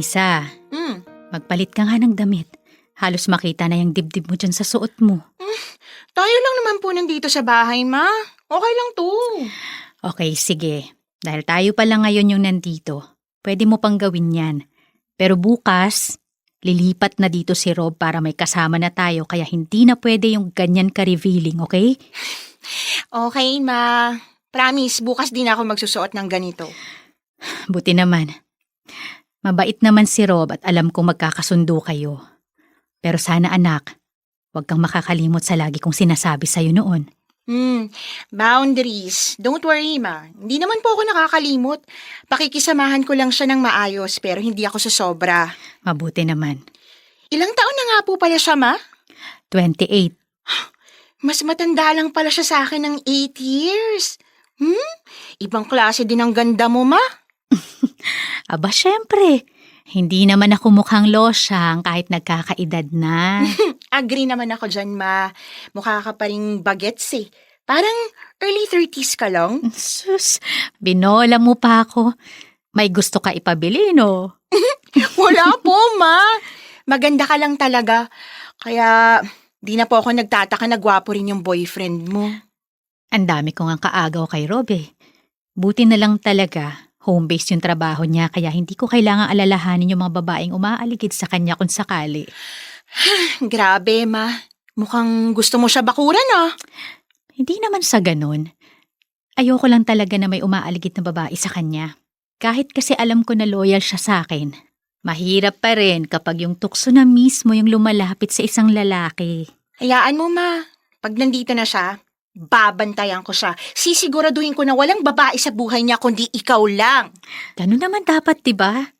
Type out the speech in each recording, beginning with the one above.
Anisa, Hmm. magpalit ka nga ng damit. Halos makita na yung dibdib mo dyan sa suot mo. Tayo lang naman po nandito sa bahay, ma. Okay lang to. Okay, sige. Dahil tayo pa lang ngayon yung nandito, pwede mo pang gawin yan. Pero bukas, lilipat na dito si Rob para may kasama na tayo kaya hindi na pwede yung ganyan ka-revealing, okay? Okay, ma. Promise, bukas din ako magsusuot ng ganito. Buti naman. Mabait naman si Rob at alam kong magkakasundo kayo. Pero sana anak, huwag kang makakalimot sa lagi kong sinasabi sa'yo noon. Boundaries. Don't worry, ma. Hindi naman po ako nakakalimot. Pakikisamahan ko lang siya ng maayos pero hindi ako sasobra. Mabuti naman. Ilang taon na nga po pala siya, ma? 28. Mas matanda lang pala siya sa akin ng 8 years. Ibang klase din ang ganda mo, ma. Aba, syempre. Hindi naman ako mukhang losyang kahit nagkakaedad na. Agree naman ako dyan, ma. Mukha ka pa ring bagets eh. Parang early 30s ka lang. Sus, binola mo pa ako. May gusto ka ipabili, no? Wala po, ma. Maganda ka lang talaga. Kaya di na po ako nagtataka na gwapo rin yung boyfriend mo. Ang dami ko nga kaagaw kay Rob eh. Buti na lang talaga, home-based yung trabaho niya kaya hindi ko kailangang alalahanin yung mga babaeng umaaligid sa kanya kung sakali. Grabe, ma. Mukhang gusto mo siya bakuran, ah. Hindi naman sa ganun. Ayoko lang talaga na may umaaligid na babae sa kanya. Kahit kasi alam ko na loyal siya sa akin. Mahirap pa rin kapag yung tukso na mismo yung lumalapit sa isang lalaki. Hayaan mo, ma. Pag nandito na siya, babantayan ko siya. Sisiguraduhin ko na walang babae sa buhay niya kundi ikaw lang. Ganun naman dapat, diba?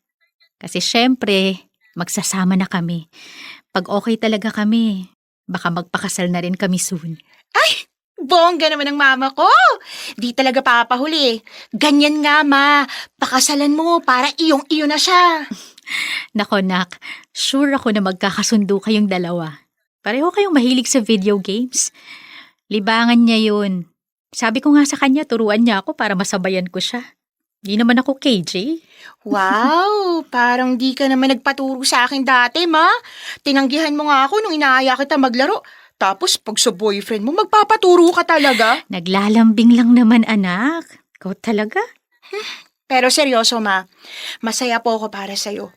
Kasi syempre, magsasama na kami. Pag okay talaga kami, baka magpakasal na rin kami soon. Ay! Bongga naman ang mama ko. Di talaga papahuli. Ganyan nga, ma. Pakasalan mo para iyong-iyo na siya. Nako nak, sure ako na magkakasundo kayong dalawa. Pareho kayong mahilig sa video games. Libangan niya yun. Sabi ko nga sa kanya, turuan niya ako para masabayan ko siya. Di naman ako KJ. Wow! Parang di ka naman nagpaturo sa akin dati, ma. Tinanggihan mo nga ako nung inaaya kita maglaro. Tapos pag sa boyfriend mo, magpapaturo ka talaga. Naglalambing lang naman anak. Ikaw talaga? Pero seryoso, ma. Masaya po ako para sa'yo.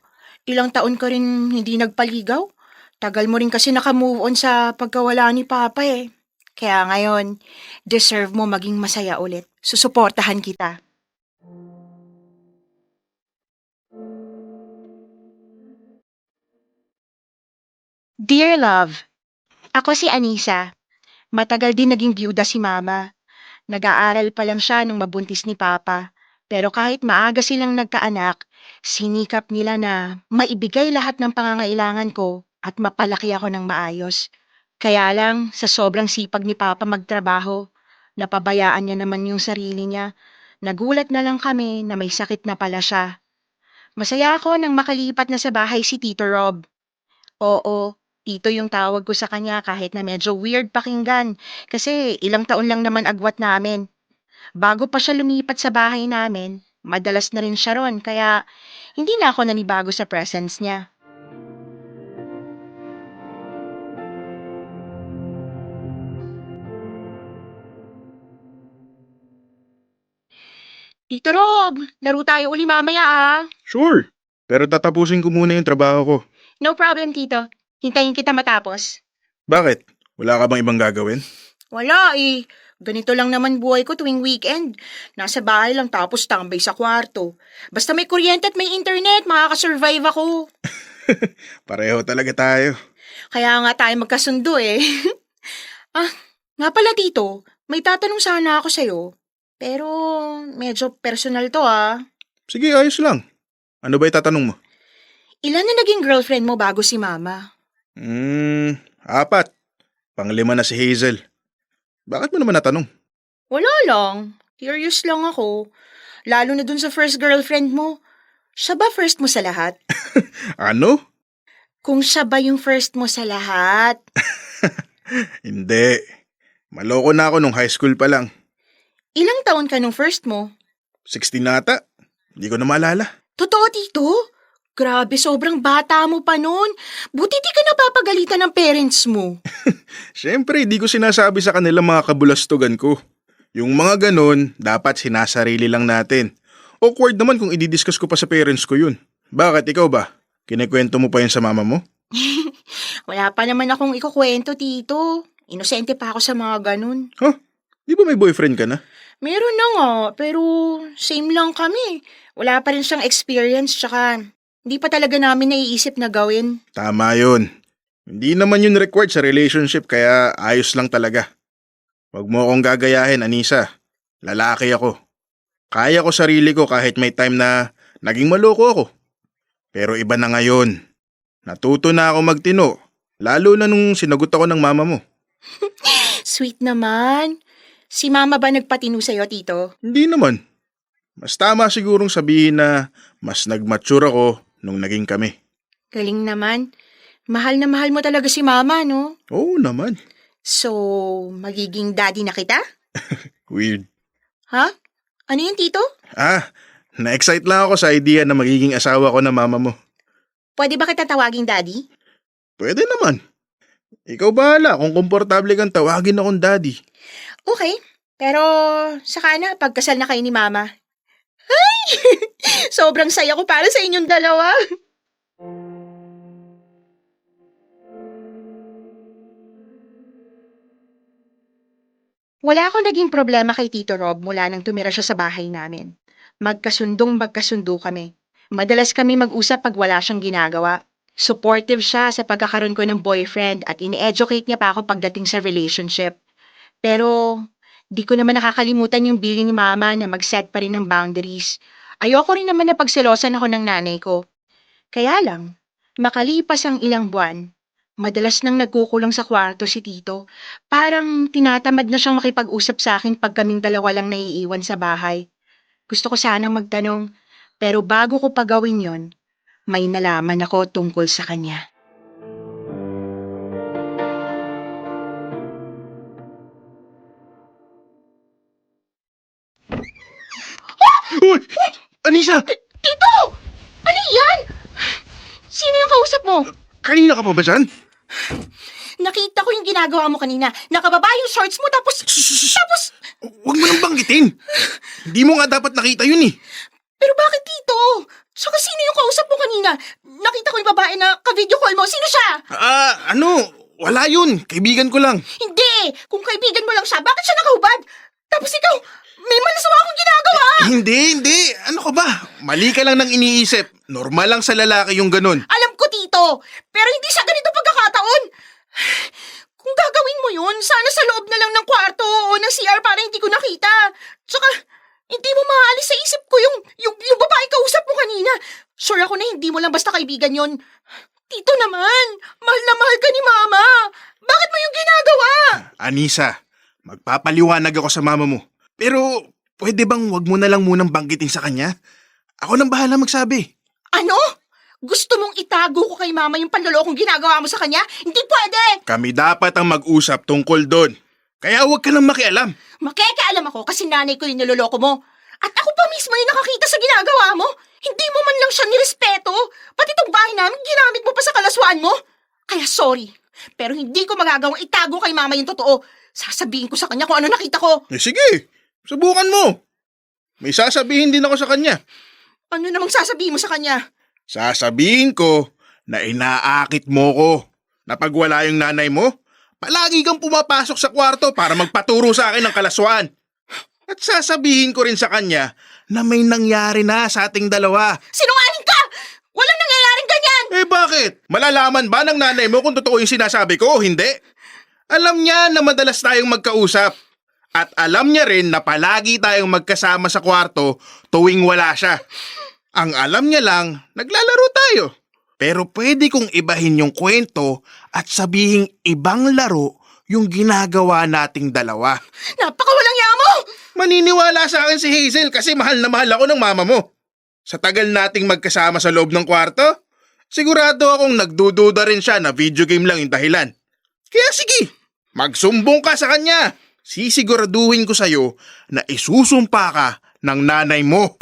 Ilang taon ka rin hindi nagpaligaw. Tagal mo rin kasi nakamove on sa pagkawala ni Papa eh. Kaya ngayon, deserve mo maging masaya ulit. Susuportahan kita. Dear Love, ako si Anisa. Matagal din naging byuda si Mama. Nag-aaral pa lang siya nung mabuntis ni Papa. Pero kahit maaga silang nagkaanak, sinikap nila na maibigay lahat ng pangangailangan ko at mapalaki ako ng maayos. Kaya lang, sa sobrang sipag ni Papa magtrabaho, napabayaan niya naman yung sarili niya. Nagulat na lang kami na may sakit na pala siya. Masaya ako nang makalipat na sa bahay si Tito Rob. Oo, Tito yung tawag ko sa kanya kahit na medyo weird pakinggan kasi ilang taon lang naman agwat namin. Bago pa siya lumipat sa bahay namin, madalas na rin siya ron kaya hindi na ako nanibago sa presence niya. Tito Rob, laro tayo uli mamaya ah. Sure, pero tatapusin ko muna yung trabaho ko. No problem, Tito. Hintayin kita matapos. Bakit? Wala ka bang ibang gagawin? Wala eh. Ganito lang naman buhay ko tuwing weekend. Nasa bahay lang tapos tambay sa kwarto. Basta may kuryente at may internet, makakasurvive ako. Pareho talaga tayo. Kaya nga tayo magkasundo eh. Ah, nga pala Tito, may tatanong sana ako sa'yo. Pero medyo personal to ah. Sige, ayos lang. Ano ba itatanong mo? Ilan na naging girlfriend mo bago si Mama? 4. Panglima na si Hazel. Bakit mo naman natanong? Wala lang. Curious lang ako. Lalo na dun sa first girlfriend mo. Siya ba first mo sa lahat? Ano? Kung siya ba yung first mo sa lahat? Hindi. Maloko na ako nung high school pa lang. Ilang taon ka nung first mo? 16 na ata. Hindi ko na maalala. Totoo, Tito? Grabe, sobrang bata mo pa nun. Buti di ka napapagalitan ng parents mo. Siyempre, di ko sinasabi sa kanila mga kabulastugan ko. Yung mga ganon, dapat sinasarili lang natin. Awkward naman kung i-discuss ko pa sa parents ko yun. Bakit, ikaw ba? Kinikwento mo pa yun sa mama mo? Wala pa naman akong ikukwento, tito. Inosente pa ako sa mga ganun. Huh? Di ba may boyfriend ka na? Meron na nga, pero same lang kami. Wala pa rin siyang experience, tsaka hindi pa talaga namin naiisip na gawin. Tama yun. Hindi naman yun required sa relationship kaya ayos lang talaga. Huwag mo akong gagayahin, Anisa. Lalaki ako. Kaya ko sarili ko kahit may time na naging maloko ako. Pero iba na ngayon. Natuto na ako magtino. Lalo na nung sinagot ako ng mama mo. Sweet naman. Si mama ba nagpatino sa'yo, tito? Hindi naman. Mas tama sigurong sabihin na mas nag-mature ako nung naging kami. Galing naman. Mahal na mahal mo talaga si mama, no? Oo naman. So, magiging daddy na kita? Weird. Ha? Ano yun, tito? Na-excite lang ako sa idea na magiging asawa ko na mama mo. Pwede ba kita tawaging daddy? Pwede naman. Ikaw bahala kung komportable kang tawagin akong daddy. Okay. Pero, saka na, pagkasal na kayo ni mama. Ay! Sobrang saya ko para sa inyong dalawa. Wala akong naging problema kay Tito Rob mula nang tumira siya sa bahay namin. Magkasundo kami. Madalas kami mag-usap pag wala siyang ginagawa. Supportive siya sa pagkakaroon ko ng boyfriend at ini-educate niya pa ako pagdating sa relationship. Pero, di ko naman nakakalimutan yung bilin ni mama na mag-set pa rin ng boundaries. Ayoko rin naman na pagselosan ako ng nanay ko. Kaya lang, makalipas ang ilang buwan, madalas nang nagkukulang sa kwarto si Tito. Parang tinatamad na siyang makipag-usap sa akin pag kaming dalawa lang naiiwan sa bahay. Gusto ko sanang magtanong, pero bago ko pa gawin yon, may nalaman ako tungkol sa kanya. Uy! Anisa! Tito! Ano yan? Sino yung kausap mo? Kanina ka pa ba dyan? Nakita ko yung ginagawa mo kanina. Nakababa yung shorts mo tapos... Huwag mo nang banggitin. Hindi mo nga dapat nakita yun eh. Pero bakit Tito? Saka sino yung kausap mo kanina? Nakita ko yung babae na ka-video call mo. Sino siya? Wala yun. Kaibigan ko lang. Hindi! Kung kaibigan mo lang siya, bakit siya nakahubad? Tapos ikaw, may malasama akong ginagawa! Hindi. Ano ka ba? Mali ka lang nang iniisip. Normal lang sa lalaki yung ganun. Alam ko, Tito! Pero hindi sa ganito pagkakataon! Kung gagawin mo yun, sana sa loob na lang ng kwarto o ng CR para hindi ko nakita. Tsaka, hindi mo maalis sa isip ko yung babae kausap mo kanina. Sure ako na hindi mo lang basta kaibigan yon. Tito naman, mahal na mahal ka ni Mama. Bakit mo yung ginagawa? Anisa, magpapaliwanag ako sa mama mo. Pero, pwede bang wag mo na lang munang banggitin sa kanya? Ako nang bahala magsabi. Ano? Gusto mong itago ko kay Mama yung panlolokong ginagawa mo sa kanya? Hindi pwede! Kami dapat ang mag-usap tungkol doon. Kaya huwag ka nang makialam. Makikialam ako kasi nanay ko yung niloloko mo. At ako pa mismo yung nakakita sa ginagawa mo. Hindi mo man lang siya nirespeto. Pati itong bahay namin, ginamit mo pa sa kalaswaan mo. Kaya sorry, pero hindi ko magagawang itago kay Mama yung totoo. Sasabihin ko sa kanya kung ano nakita ko. Sige, subukan mo. May sasabihin din ako sa kanya. Ano namang sasabihin mo sa kanya? Sasabihin ko na inaakit mo ko. Na pag wala yung nanay mo, palagi kang pumapasok sa kwarto para magpaturo sa akin ng kalaswaan. At sasabihin ko rin sa kanya na may nangyari na sa ating dalawa. Sinungaling ka! Walang nangyayaring ganyan! Bakit? Malalaman ba ng nanay mo kung totoo yung sinasabi ko o hindi? Alam niya na madalas tayong magkausap. At alam niya rin na palagi tayong magkasama sa kwarto tuwing wala siya. Ang alam niya lang, naglalaro tayo. Pero pwede kong ibahin yung kwento at sabihing ibang laro yung ginagawa nating dalawa. Napakawalang ya mo! Maniniwala sa akin si Hazel kasi mahal na mahal ako ng mama mo. Sa tagal nating magkasama sa loob ng kwarto, sigurado akong nagdududa rin siya na video game lang yung dahilan. Kaya sige, magsumbong ka sa kanya. Sisiguraduhin ko sa'yo na isusumpa ka ng nanay mo.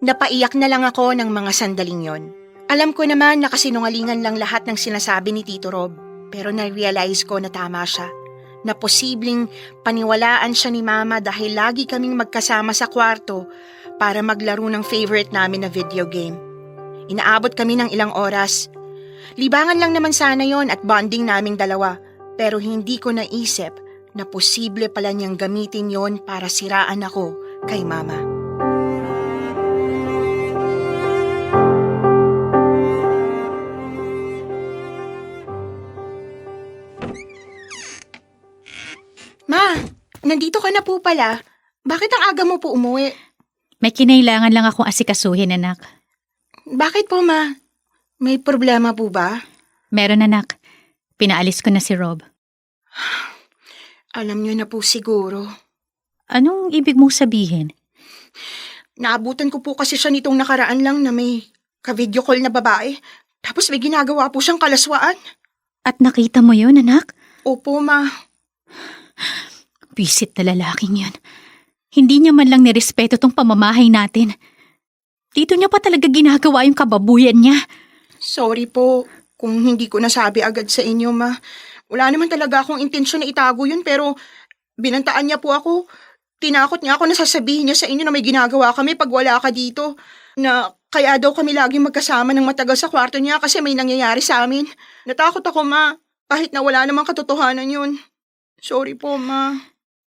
Napaiyak na lang ako ng mga sandaling yon. Alam ko naman na kasinungalingan lang lahat ng sinasabi ni Tito Rob, pero na-realize ko na tama siya. Na posibleng paniwalaan siya ni Mama dahil lagi kaming magkasama sa kwarto para maglaro ng favorite namin na video game. Inaabot kami ng ilang oras. Libangan lang naman sana yon at bonding naming dalawa, pero hindi ko naisip na posible pala niyang gamitin yon para siraan ako kay Mama. Ma, nandito ka na po pala. Bakit ang aga mo po umuwi? May kinailangan lang akong asikasuhin, anak. Bakit po, Ma? May problema po ba? Meron, anak. Pinaalis ko na si Rob. Alam niyo na po siguro. Anong ibig mong sabihin? Naabutan ko po kasi siya nitong nakaraan lang na may ka-video call na babae. Tapos may ginagawa po siyang kalaswaan. At nakita mo yun, anak? Opo, Ma. Bisit na lalaking yun. Hindi niya man lang nirespeto tong pamamahay natin. Dito niya pa talaga ginagawa yung kababuyan niya. Sorry po kung hindi ko nasabi agad sa inyo, Ma. Wala naman talaga akong intensyon na itago yun pero binantaan niya po ako. Tinakot niya ako na sasabihin niya sa inyo na may ginagawa kami pag wala ka dito. Na kaya daw kami laging magkasama ng matagal sa kwarto niya kasi may nangyayari sa amin. Natakot ako, Ma. Kahit na wala namang katotohanan yun. Sorry po, Ma.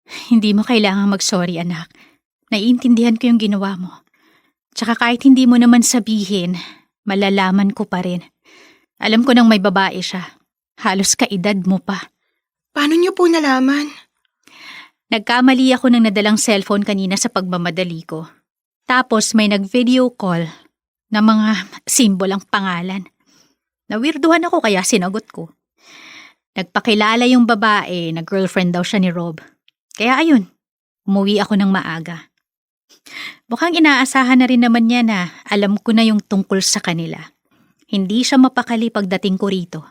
Hindi mo kailangang mag-sorry, anak. Naiintindihan ko yung ginawa mo. Tsaka kahit hindi mo naman sabihin, malalaman ko pa rin. Alam ko nang may babae siya. Halos kaedad mo pa. Paano niyo po nalaman? Nagkamali ako ng nadalang cellphone kanina sa pagmamadali ko. Tapos may nag-video call na mga simbol ang pangalan. Nawirduhan ako kaya sinagot ko. Nagpakilala yung babae na girlfriend daw siya ni Rob. Kaya ayun, umuwi ako ng maaga. Mukhang inaasahan na rin naman niya na alam ko na yung tungkol sa kanila. Hindi siya mapakali pagdating ko rito.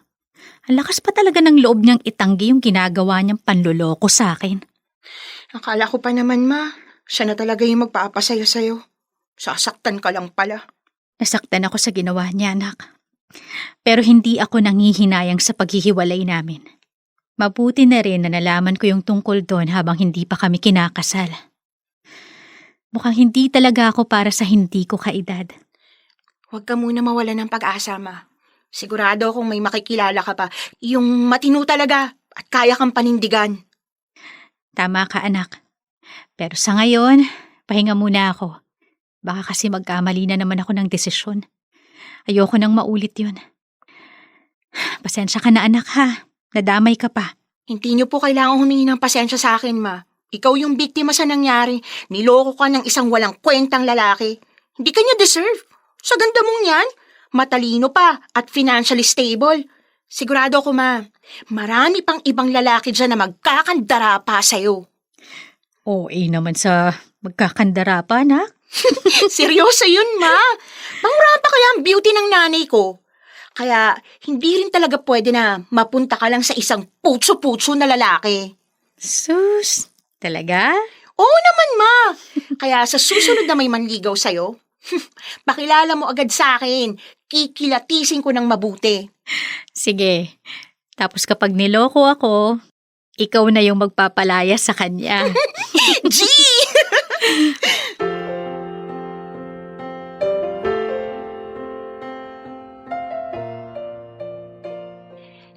Ang lakas pa talaga ng loob niyang itanggi yung ginagawa niyang panloloko sa akin. Akala ko pa naman, Ma. Siya na talaga yung magpapasaya sa'yo. Sasaktan ka lang pala. Nasaktan ako sa ginawa niya, anak. Pero hindi ako nanghihinayang sa paghihiwalay namin. Mabuti na rin na nalaman ko yung tungkol doon habang hindi pa kami kinakasal. Mukhang hindi talaga ako para sa hindi ko kaedad. Huwag ka muna mawala ng pag-asa, Ma. Sigurado kung may makikilala ka pa, yung matino talaga at kaya kang panindigan. Tama ka, anak. Pero sa ngayon, pahinga muna ako. Baka kasi magkamali na naman ako ng desisyon. Ayoko nang maulit yun. Pasensya ka na, anak, ha? Nadamay ka pa. Hindi niyo po kailangang humingi ng pasensya sa akin, Ma. Ikaw yung biktima sa nangyari. Niloko ka ng isang walang kwentang lalaki. Hindi ka niya deserve. Sa ganda mong yan, matalino pa at financially stable. Sigurado ko, Ma, marami pang ibang lalaki dyan na magkakandara pa sa'yo. Naman sa magkakandara pa, anak. Seryoso yun, Ma. Panguraan pa kaya ang beauty ng nanay ko. Kaya hindi rin talaga pwede na mapunta ka lang sa isang putso-putso na lalaki. Sus, talaga? Oo naman, Ma. Kaya sa susunod na may manligaw sa'yo, pakilala mo agad sa akin. Kikilatisin ko ng mabuti. Sige. Tapos kapag niloko ako, ikaw na yung magpapalaya sa kanya. G!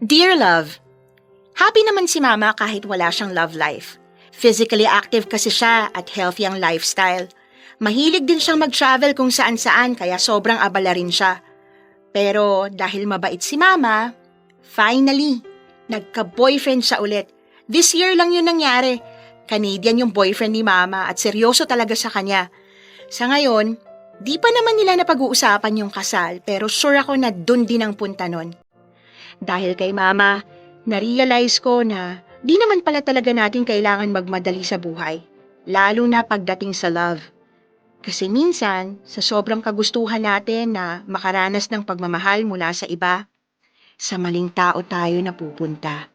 Dear Love, happy naman si Mama kahit wala siyang love life. Physically active kasi siya at healthy ang lifestyle. Mahilig din siyang mag-travel kung saan-saan kaya sobrang abala rin siya. Pero dahil mabait si Mama, finally, nagka-boyfriend siya ulit. This year lang yun nangyari. Canadian yung boyfriend ni Mama at seryoso talaga sa kanya. Sa ngayon, di pa naman nila napag-uusapan yung kasal pero sure ako na dun din ang punta nun. Dahil kay Mama, na-realize ko na di naman pala talaga natin kailangan magmadali sa buhay. Lalo na pagdating sa love. Kasi minsan, sa sobrang kagustuhan natin na makaranas ng pagmamahal mula sa iba, sa maling tao tayo napupunta.